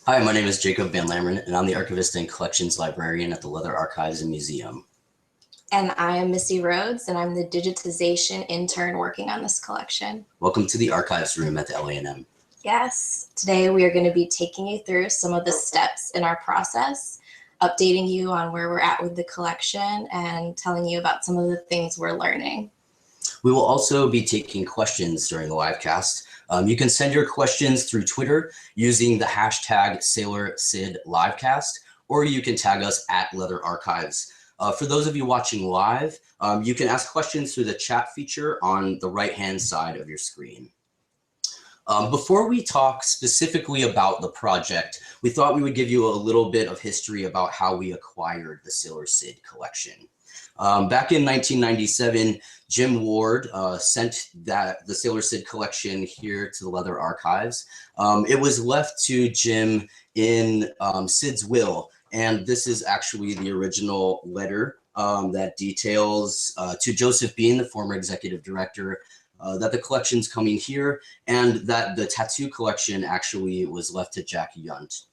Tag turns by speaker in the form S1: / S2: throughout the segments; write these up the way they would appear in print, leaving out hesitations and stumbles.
S1: Hi, my name is Jacob Van Lameren, and I'm the archivist and collections librarian at the Leather Archives and Museum.
S2: And I am Missy Rhodes, and I'm the digitization intern working on this collection.
S1: Welcome to the archives room at the LANM.
S2: Yes, today we are going to be taking you through some of the steps in our process, updating you on where we're at with the collection, and telling you about some of the things we're learning.
S1: We will also be taking questions during the live cast. You can send your questions through Twitter using the hashtag Sailor Sid Livecast, or you can tag us at Leather Archives. For those of you watching live, you can ask questions through the chat feature on the right-hand side of your screen. Before we talk specifically about the project, we thought we would give you a little bit of history about how we acquired the Sailor Sid collection. Back in 1997, Jim Ward sent the Sailor Sid collection here to the Leather Archives. It was left to Jim in Sid's will, and this is actually the original letter that details to Joseph Bean, the former executive director, that the collection's coming here, and that the tattoo collection actually was left to Jack Yunt.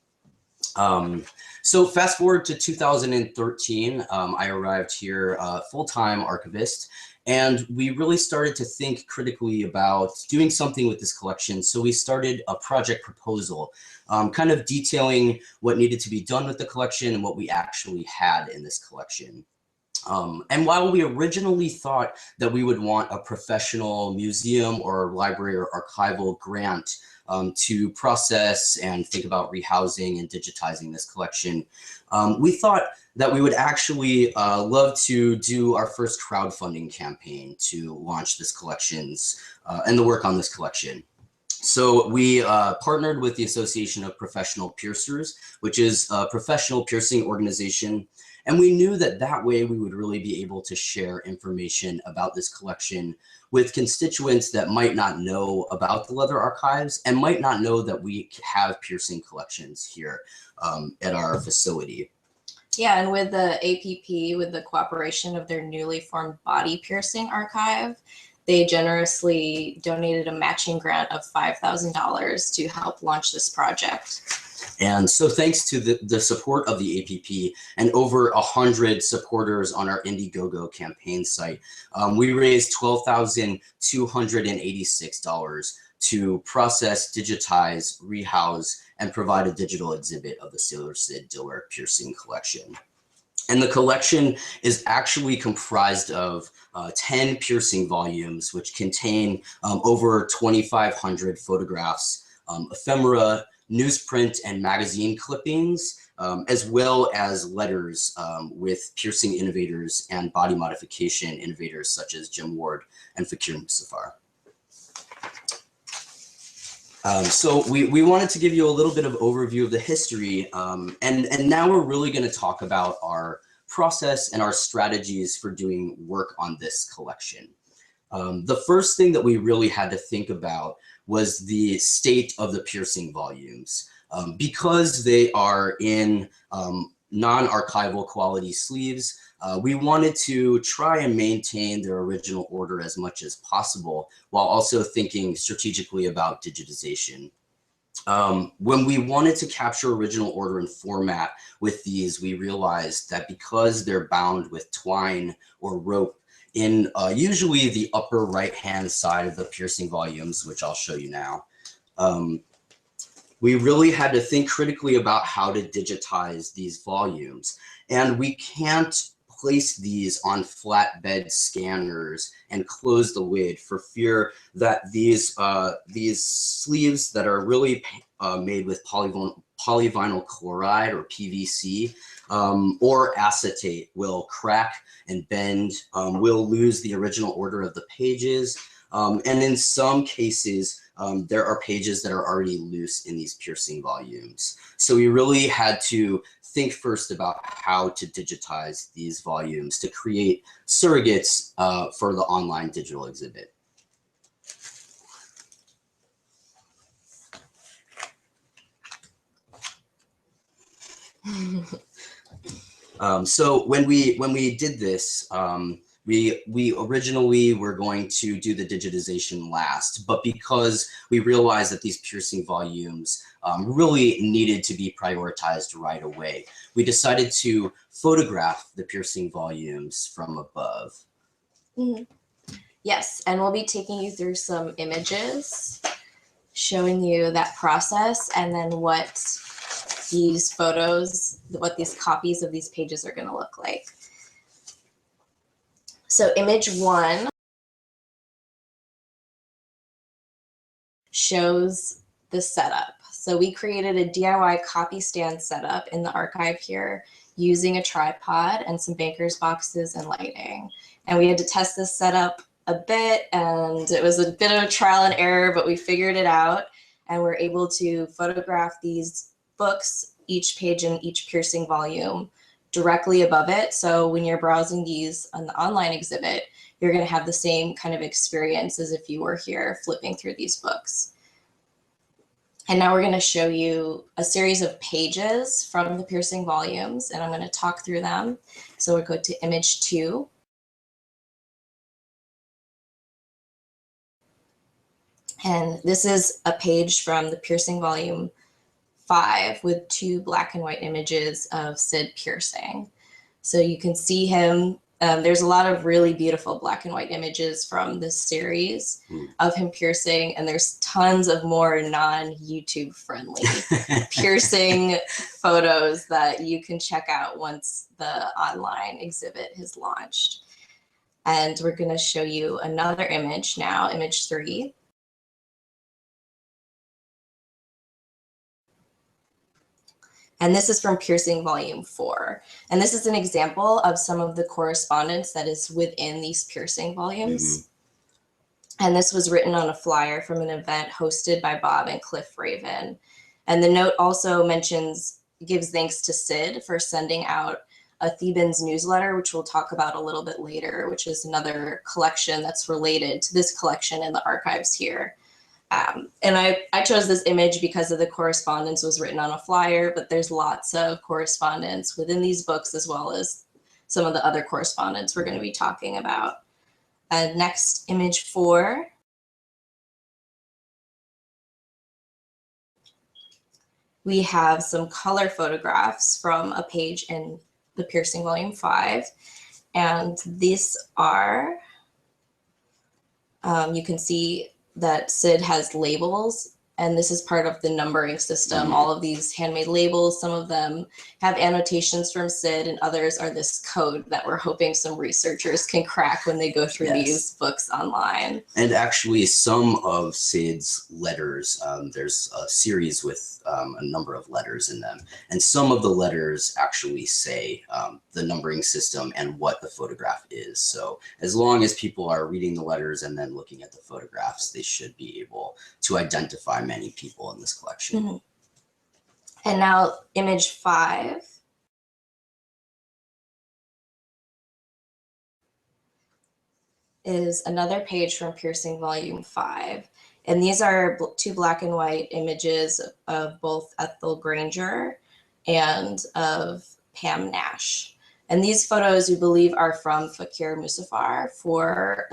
S1: So fast forward to 2013, I arrived here full-time archivist, and we really started to think critically about doing something with this collection. So we started a project proposal, kind of detailing what needed to be done with the collection and what we actually had in this collection. And while we originally thought that we would want a professional museum or library or archival grant to process and think about rehousing and digitizing this collection, we thought that we would actually love to do our first crowdfunding campaign to launch this collections and the work on this collection. So we partnered with the Association of Professional Piercers, which is a professional piercing organization. And we knew that that way we would really be able to share information about this collection with constituents that might not know about the Leather Archives and might not know that we have piercing collections here at our facility.
S2: Yeah, and with the APP, with the cooperation of their newly formed body piercing archive, they generously donated a matching grant of $5,000 to help launch this project.
S1: And so thanks to the support of the APP and over 100 supporters on our Indiegogo campaign site, we raised $12,286 to process, digitize, rehouse, and provide a digital exhibit of the Sailor Sid Diller piercing collection. And the collection is actually comprised of 10 piercing volumes, which contain over 2,500 photographs, ephemera, newsprint and magazine clippings, as well as letters with piercing innovators and body modification innovators such as Jim Ward and Fakir Musafar. So we wanted to give you a little bit of overview of the history, and now we're really going to talk about our process and our strategies for doing work on this collection. The first thing that we really had to think about was the state of the piercing volumes. Because they are in non-archival quality sleeves, we wanted to try and maintain their original order as much as possible while also thinking strategically about digitization. When we wanted to capture original order and format with these, we realized that because they're bound with twine or rope in usually the upper right-hand side of the piercing volumes, which I'll show you now, we really had to think critically about how to digitize these volumes. And we can't place these on flatbed scanners and close the lid for fear that these sleeves that are really made with polyvinyl chloride or PVC or acetate will crack and bend, will lose the original order of the pages. And in some cases, there are pages that are already loose in these piercing volumes. So we really had to think first about how to digitize these volumes to create surrogates for the online digital exhibit. So when we did this, We originally were going to do the digitization last, but because we realized that these piercing volumes really needed to be prioritized right away, we decided to photograph the piercing volumes from above.
S2: Mm-hmm. Yes, and we'll be taking you through some images, showing you that process, and then what these photos, what these copies of these pages are going to look like. So image 1 shows the setup. So we created a DIY copy stand setup in the archive here using a tripod and some banker's boxes and lighting. And we had to test this setup a bit, and it was a bit of a trial and error, but we figured it out, and we're able to photograph these books, each page in each piercing volume, directly above it. So when you're browsing these on the online exhibit, you're going to have the same kind of experience as if you were here flipping through these books. And now we're going to show you a series of pages from the piercing volumes, and I'm going to talk through them. So we'll go to image 2. And this is a page from the piercing volume 5 with 2 black and white images of Sid piercing. So you can see him. There's a lot of really beautiful black and white images from this series of him piercing, and there's tons of more non-YouTube friendly piercing photos that you can check out once the online exhibit has launched. And we're going to show you another image now, image 3. And this is from piercing volume 4. And this is an example of some of the correspondence that is within these piercing volumes. And this was written on a flyer from an event hosted by Bob and Cliff Raven. And the note also gives thanks to Sid for sending out a Thebans newsletter, which we'll talk about a little bit later, which is another collection that's related to this collection in the archives here. And I chose this image because of the correspondence was written on a flyer, but there's lots of correspondence within these books, as well as some of the other correspondence we're going to be talking about. Next, image 4. We have some color photographs from a page in the piercing volume 5. And these are, you can see that Sid has labels, and this is part of the numbering system. All of these handmade labels, some of them have annotations from Sid, and others are this code that we're hoping some researchers can crack when they go through these books online. And
S1: actually, some of Sid's letters, there's a series with a number of letters in them, and some of the letters actually say the numbering system and what the photograph is. So as long as people are reading the letters and then looking at the photographs, they should be able to identify many people in this collection.
S2: And now image 5. Is another page from piercing volume 5. And these are 2 black and white images of both Ethel Granger and of Pam Nash. And these photos we believe are from Fakir Musafar for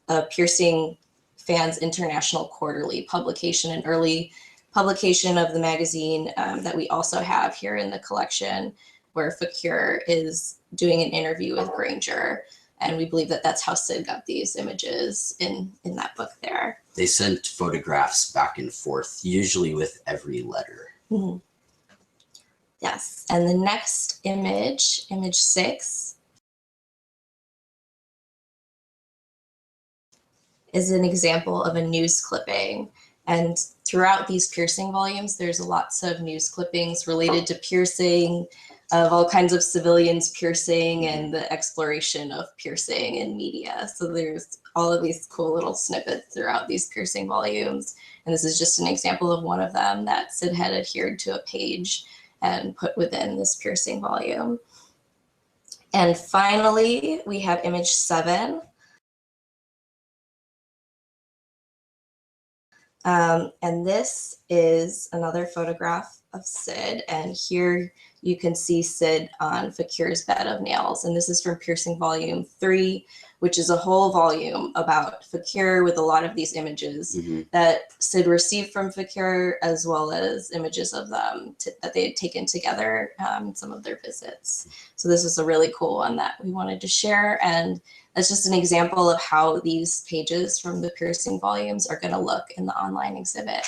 S2: a Piercing Fans International Quarterly publication, an early publication of the magazine that we also have here in the collection, where Fakir is doing an interview with Granger. And we believe that that's how Sid got these images in that book there.
S1: They sent photographs back and forth, usually with every letter.
S2: Yes. And the next image, image 6, is an example of a news clipping. And throughout these piercing volumes, there's lots of news clippings related to piercing, of all kinds of civilians piercing and the exploration of piercing in media. So there's all of these cool little snippets throughout these piercing volumes. And this is just an example of one of them that Sid had adhered to a page and put within this piercing volume. And finally, we have image 7. And this is another photograph of Sid. And here you can see Sid on Fakir's bed of nails. And this is from Piercing Volume 3, which is a whole volume about Fakir with a lot of these images that Sid received from Fakir, as well as images of them that they had taken together in some of their visits. So this is a really cool one that we wanted to share. And that's just an example of how these pages from the piercing volumes are going to look in the online exhibit.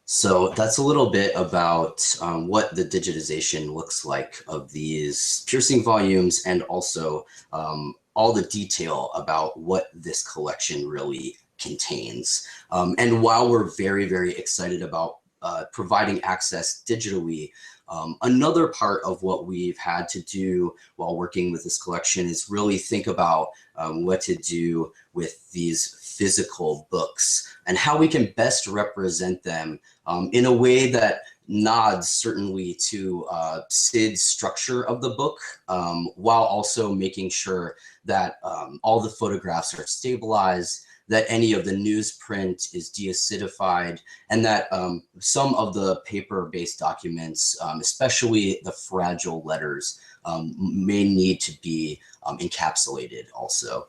S1: So that's a little bit about what the digitization looks like of these piercing volumes, and also all the detail about what this collection really contains. And while we're very, very excited about providing access digitally, another part of what we've had to do while working with this collection is really think about what to do with these physical books and how we can best represent them in a way that nods certainly to Sid's structure of the book, while also making sure that all the photographs are stabilized, that any of the newsprint is deacidified, and that some of the paper-based documents, especially the fragile letters, may need to be encapsulated also.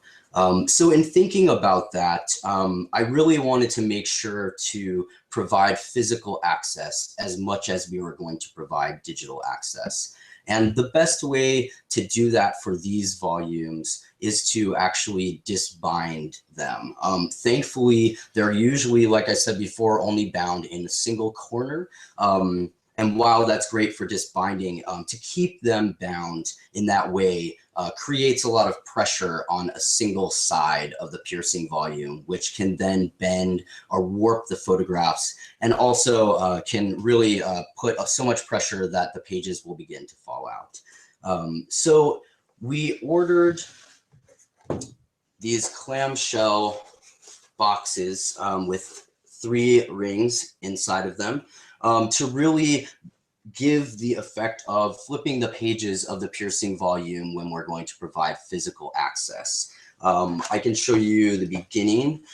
S1: So in thinking about that, I really wanted to make sure to provide physical access as much as we were going to provide digital access. And the best way to do that for these volumes is to actually disbind them. Thankfully, they're usually, like I said before, only bound in a single corner. And while that's great for disbinding, to keep them bound in that way creates a lot of pressure on a single side of the piercing volume, which can then bend or warp the photographs, and also can really put so much pressure that the pages will begin to fall out. So we ordered these clamshell boxes with 3 rings inside of them to really give the effect of flipping the pages of the piercing volume when we're going to provide physical access. I can show you the beginning.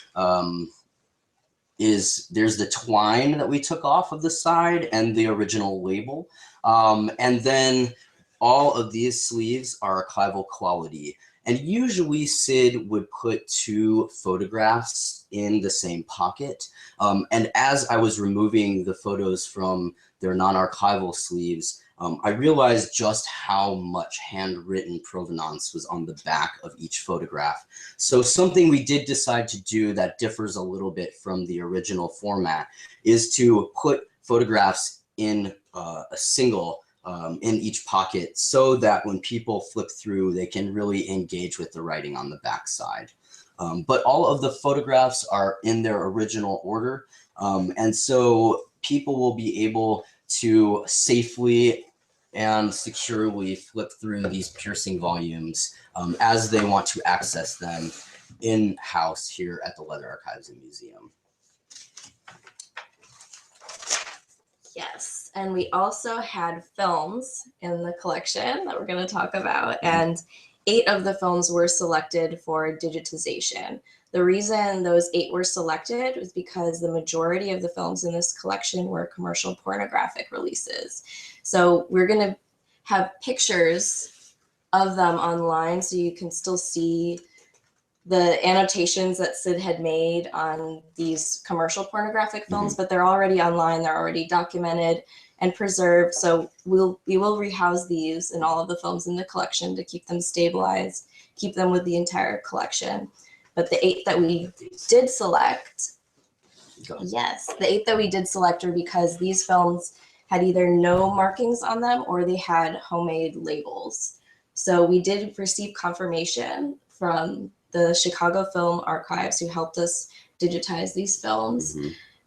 S1: There's the twine that we took off of the side and the original label. And then all of these sleeves are archival quality. And usually Sid would put 2 photographs in the same pocket. And as I was removing the photos from their non-archival sleeves, I realized just how much handwritten provenance was on the back of each photograph. So something we did decide to do that differs a little bit from the original format is to put photographs in a single in each pocket, so that when people flip through, they can really engage with the writing on the back side. But all of the photographs are in their original order, and so people will be able to safely and securely flip through these piercing volumes as they want to access them in-house here at the Leather Archives and Museum.
S2: Yes, and we also had films in the collection that we're going to talk about, and 8 of the films were selected for digitization. The reason those 8 were selected was because the majority of the films in this collection were commercial pornographic releases. So we're going to have pictures of them online so you can still see the annotations that Sid had made on these commercial pornographic films, but they're already online, they're already documented and preserved. So we will rehouse these in all of the films in the collection to keep them stabilized, keep them with the entire collection. But the 8 that we did select, yes, the 8 that we did select are because these films had either no markings on them or they had homemade labels. So we did receive confirmation from the Chicago Film Archives, who helped us digitize these films.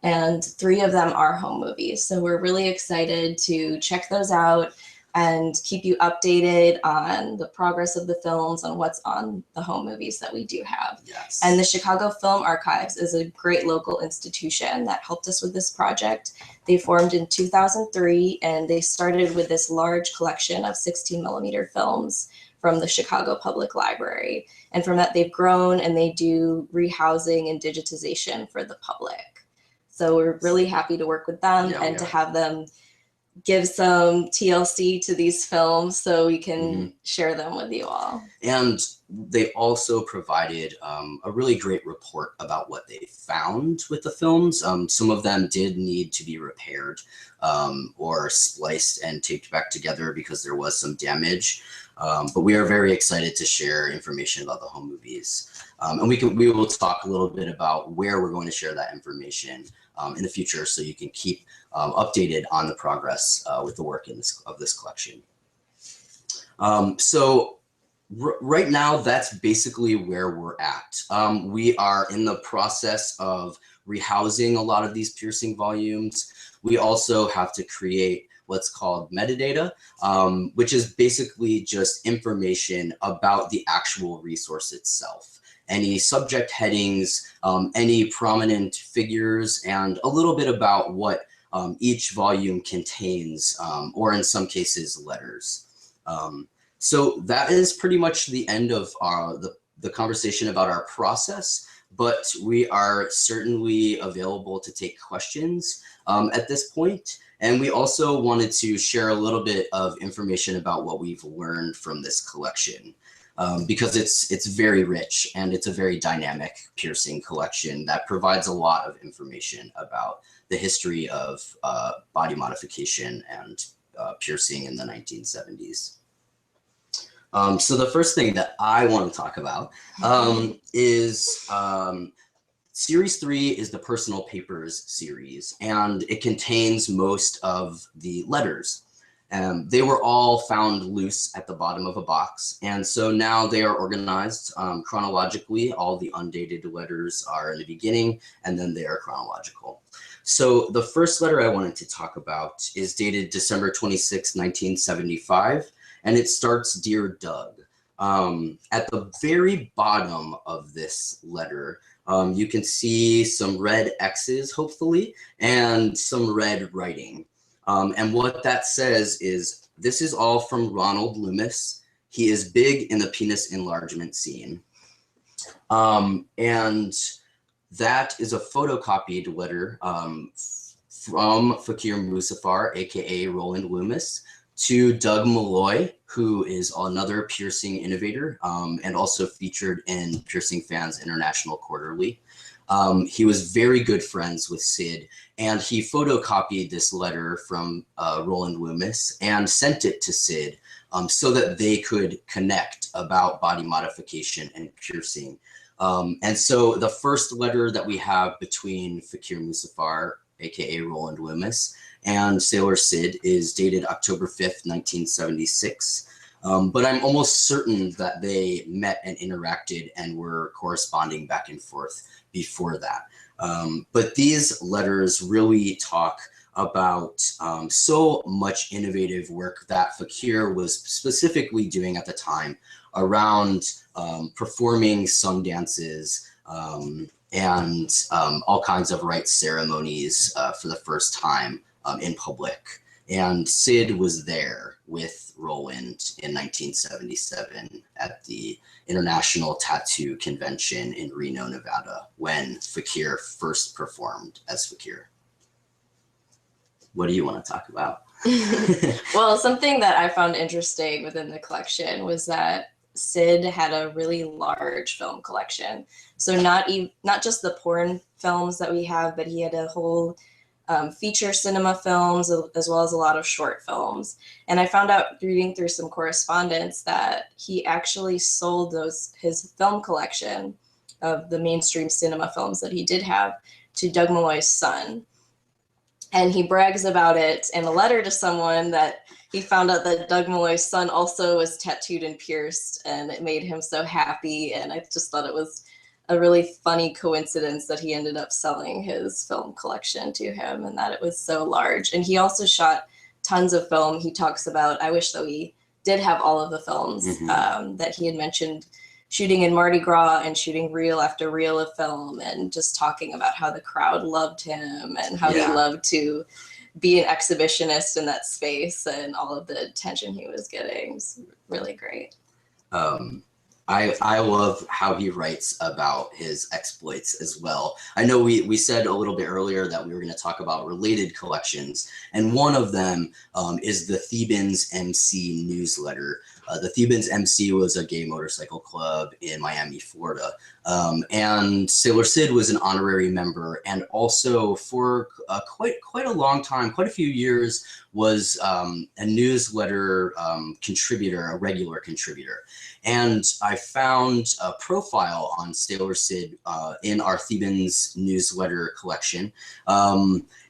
S2: And 3 of them are home movies. So we're really excited to check those out and keep you updated on the progress of the films and what's on the home movies that we do have.
S1: Yes.
S2: And the Chicago Film Archives is a great local institution that helped us with this project. They formed in 2003, and they started with this large collection of 16mm films from the Chicago Public Library. And from that, they've grown, and they do rehousing and digitization for the public. So we're really happy to work with them and to have them give some TLC to these films so we can share them with you all.
S1: And they also provided a really great report about what they found with the films. Some of them did need to be repaired or spliced and taped back together because there was some damage. But we are very excited to share information about the home movies. And we will talk a little bit about where we're going to share that information in the future, so you can keep updated on the progress with the work of this collection. Right now, that's basically where we're at. We are in the process of rehousing a lot of these piercing volumes. We also have to create what's called metadata, which is basically just information about the actual resource itself. Any subject headings, any prominent figures, and a little bit about what each volume contains, or in some cases, letters. So that is pretty much the end of the conversation about our process, but we are certainly available to take questions at this point. And we also wanted to share a little bit of information about what we've learned from this collection, because it's very rich and it's a very dynamic piercing collection that provides a lot of information about the history of body modification and piercing in the 1970s. So the first thing that I want to talk about is Series 3 is the Personal Papers series, and it contains most of the letters. They were all found loose at the bottom of a box, and so now they are organized chronologically. All the undated letters are in the beginning, and then they are chronological. So the first letter I wanted to talk about is dated December 26, 1975, and it starts, "Dear Doug." At the very bottom of this letter, you can see some red X's, hopefully, and some red writing. And what that says is, "This is all from Ronald Loomis. He is big in the penis enlargement scene." And that is a photocopied letter from Fakir Musafar, aka Roland Loomis, to Doug Malloy, who is another piercing innovator and also featured in Piercing Fans International Quarterly. He was very good friends with Sid, and he photocopied this letter from Roland Loomis and sent it to Sid so that they could connect about body modification and piercing. And so the first letter that we have between Fakir Musafar, aka Roland Loomis, and Sailor Sid is dated October 5th, 1976. But I'm almost certain that they met and interacted and were corresponding back and forth before that. But these letters really talk about so much innovative work that Fakir was specifically doing at the time around performing sung dances and all kinds of rites ceremonies for the first time in public. And Sid was there with Roland in 1977 at the International Tattoo Convention in Reno, Nevada, when Fakir first performed as Fakir. What do you want to talk about?
S2: Well, something that I found interesting within the collection was that Sid had a really large film collection. So not just the porn films that we have, but he had a whole feature cinema films, as well as a lot of short films. And I found out reading through some correspondence that he actually sold his film collection of the mainstream cinema films that he did have to Doug Malloy's son. And he brags about it in a letter to someone that he found out that Doug Malloy's son also was tattooed and pierced, and it made him so happy. And I just thought it was a really funny coincidence that he ended up selling his film collection to him and that it was so large. And he also shot tons of film. He talks about, I wish that we did have all of the films that he had mentioned, shooting in Mardi Gras and shooting reel after reel of film, and just talking about how the crowd loved him and how he loved to be an exhibitionist in that space and all of the attention he was getting. It was really great.
S1: I love how he writes about his exploits as well. I know we said a little bit earlier that we were going to talk about related collections, and one of them is the Thebans MC newsletter. The Thebans MC was a gay motorcycle club in Miami, Florida, and Sailor Sid was an honorary member, and also for quite a long time, quite a few years, was a newsletter contributor, a regular contributor. And I found a profile on Sailor Sid in our Thebans newsletter collection.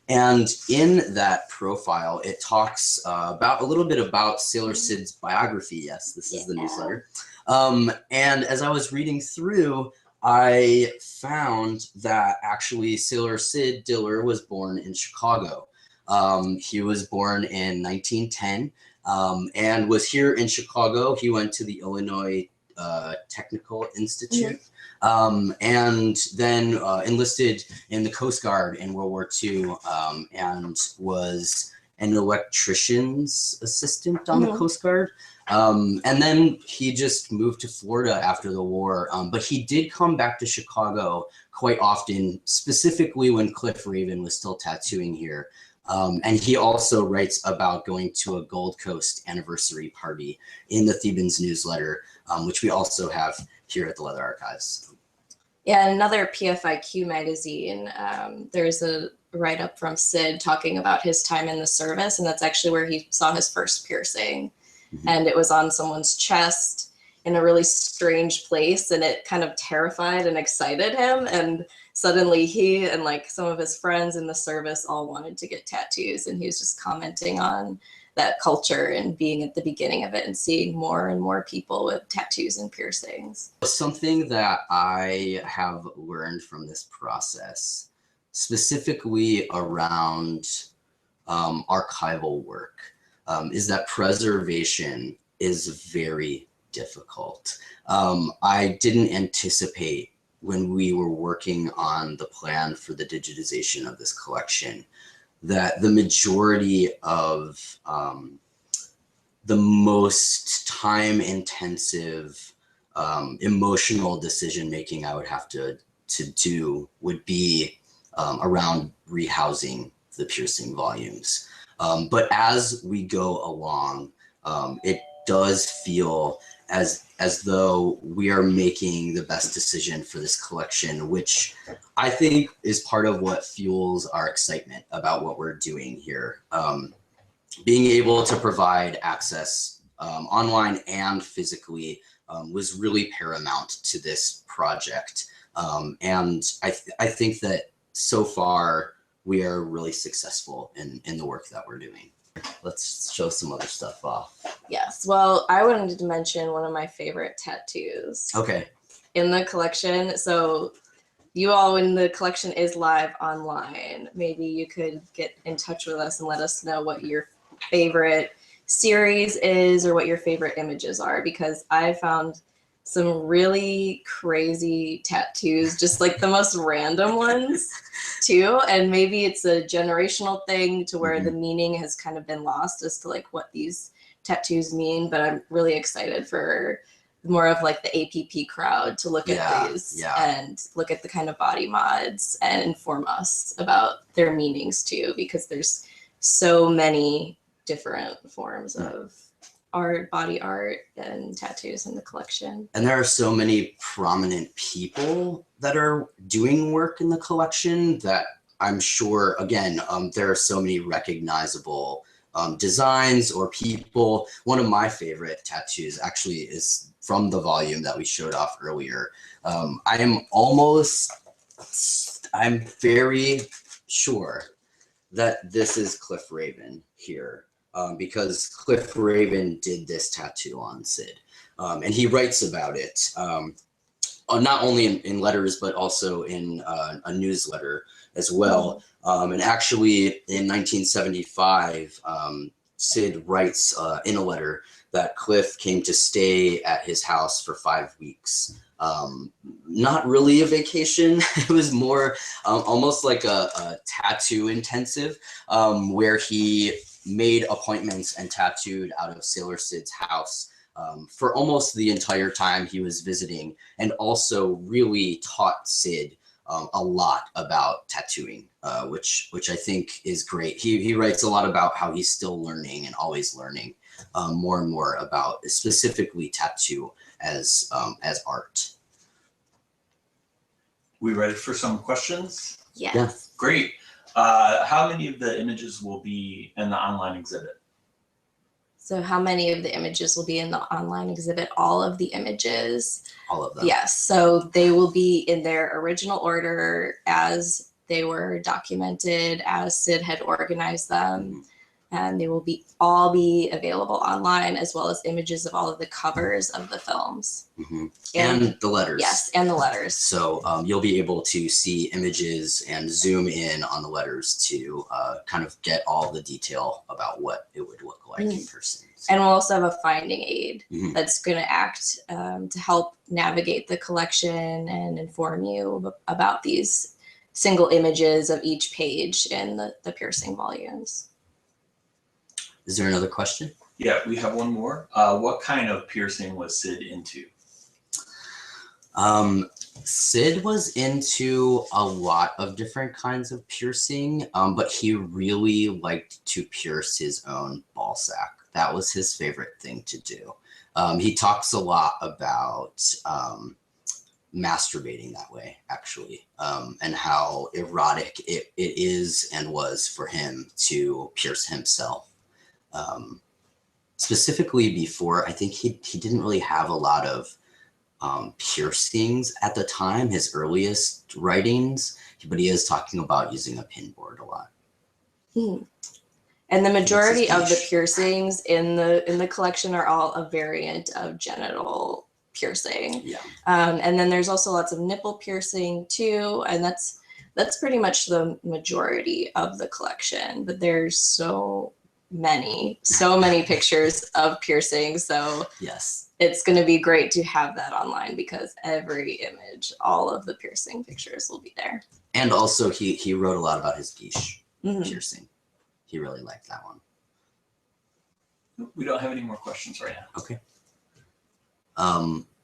S1: And in that profile, it talks about a little bit about Sailor Sid's biography. Yes, this is the newsletter. And as I was reading through, I found that actually Sailor Sid Diller was born in Chicago. He was born in 1910 and was here in Chicago. He went to the Illinois Technical Institute. And then enlisted in the Coast Guard in World War II and was an electrician's assistant on the Coast Guard. And then he just moved to Florida after the war. But he did come back to Chicago quite often, specifically when Cliff Raven was still tattooing here. And he also writes about going to a Gold Coast anniversary party in the Thebans newsletter, which we also have here at the Leather Archives.
S2: Yeah, another PFIQ magazine, there's a write-up from Sid talking about his time in the service, and that's actually where he saw his first piercing. And it was on someone's chest in a really strange place, and it kind of terrified and excited him. And suddenly he and like some of his friends in the service all wanted to get tattoos, and he was just commenting on that culture and being at the beginning of it and seeing more and more people with tattoos and piercings.
S1: Something that I have learned from this process, specifically around archival work, is that preservation is very difficult. I didn't anticipate when we were working on the plan for the digitization of this collection that the majority of the most time-intensive emotional decision-making I would have to do would be around rehousing the piercing volumes. But as we go along, it does feel as though we are making the best decision for this collection, which I think is part of what fuels our excitement about what we're doing here. Being able to provide access online and physically was really paramount to this project. And I think that so far we are really successful in the work that we're doing. Let's show some other stuff off.
S2: Yes, well, I wanted to mention one of my favorite tattoos.
S1: Okay.
S2: In the collection. So you all, when the collection is live online, maybe you could get in touch with us and let us know what your favorite series is or what your favorite images are, because I found some really crazy tattoos, just like the most random ones too. And maybe it's a generational thing to where the meaning has kind of been lost as to like what these tattoos mean, but I'm really excited for more of like the APP crowd to look at these and look at the kind of body mods and inform us about their meanings too, because there's so many different forms of art, body art, and tattoos in the collection.
S1: And there are so many prominent people that are doing work in the collection that I'm sure, again, there are so many recognizable designs or people. One of my favorite tattoos actually is from the volume that we showed off earlier. I'm very sure that this is Cliff Raven here. Because Cliff Raven did this tattoo on Sid. And he writes about it, not only in letters, but also in a newsletter as well. And actually in 1975, Sid writes in a letter that Cliff came to stay at his house for 5 weeks. Not really a vacation. It was more almost like a tattoo intensive where he made appointments and tattooed out of Sailor Sid's house for almost the entire time he was visiting, and also really taught Sid a lot about tattooing, which I think is great. He writes a lot about how he's still learning and always learning more and more about specifically tattoo as art.
S3: We ready for some questions?
S2: Yes.
S1: Yeah.
S3: Great. How many of the images will be in the online exhibit?
S2: So how many of the images will be in the online exhibit? All of the images?
S1: All of them.
S2: Yes, so they will be in their original order as they were documented, as Sid had organized them. And they will all be available online, as well as images of all of the covers of the films.
S1: And the letters.
S2: Yes, and the letters.
S1: So you'll be able to see images and zoom in on the letters to kind of get all the detail about what it would look like in person.
S2: And we'll also have a finding aid that's going to act to help navigate the collection and inform you about these single images of each page in the piercing volumes.
S1: Is there another question?
S3: Yeah, we have one more. What kind of piercing was Sid into?
S1: Sid was into a lot of different kinds of piercing, but he really liked to pierce his own ball sack. That was his favorite thing to do. He talks a lot about masturbating that way, actually, and how erotic it is and was for him to pierce himself. Specifically before, I think he didn't really have a lot of piercings at the time, his earliest writings, but he is talking about using a pin board a lot.
S2: And the majority of the piercings in the collection are all a variant of genital piercing.
S1: Yeah.
S2: And then there's also lots of nipple piercing too, and that's pretty much the majority of the collection. But there's so many pictures of piercings, so
S1: yes,
S2: it's going to be great to have that online because every image, all of the piercing pictures will be there.
S1: And also he wrote a lot about his guiche piercing. He really liked that one.
S3: We don't have any more questions right now.
S1: Okay.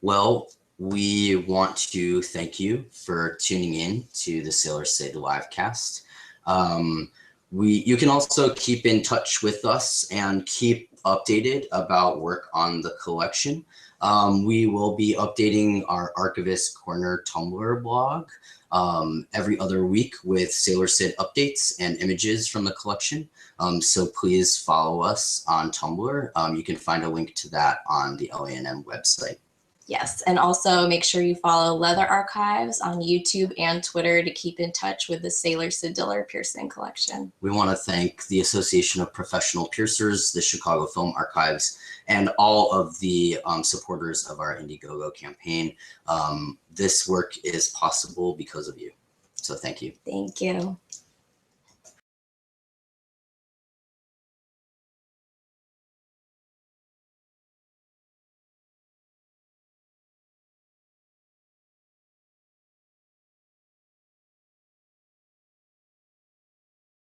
S1: Well, we want to thank you for tuning in to the Sailor Sid Livecast. You can also keep in touch with us and keep updated about work on the collection. We will be updating our Archivist Corner Tumblr blog every other week with Sailor Sid updates and images from the collection. So please follow us on Tumblr. You can find a link to that on the LANM website.
S2: Yes, and also make sure you follow Leather Archives on YouTube and Twitter to keep in touch with the Sailor Sid Diller piercing collection.
S1: We want to thank the Association of Professional Piercers, the Chicago Film Archives, and all of the supporters of our Indiegogo campaign. This work is possible because of you. So thank you.
S2: Thank you.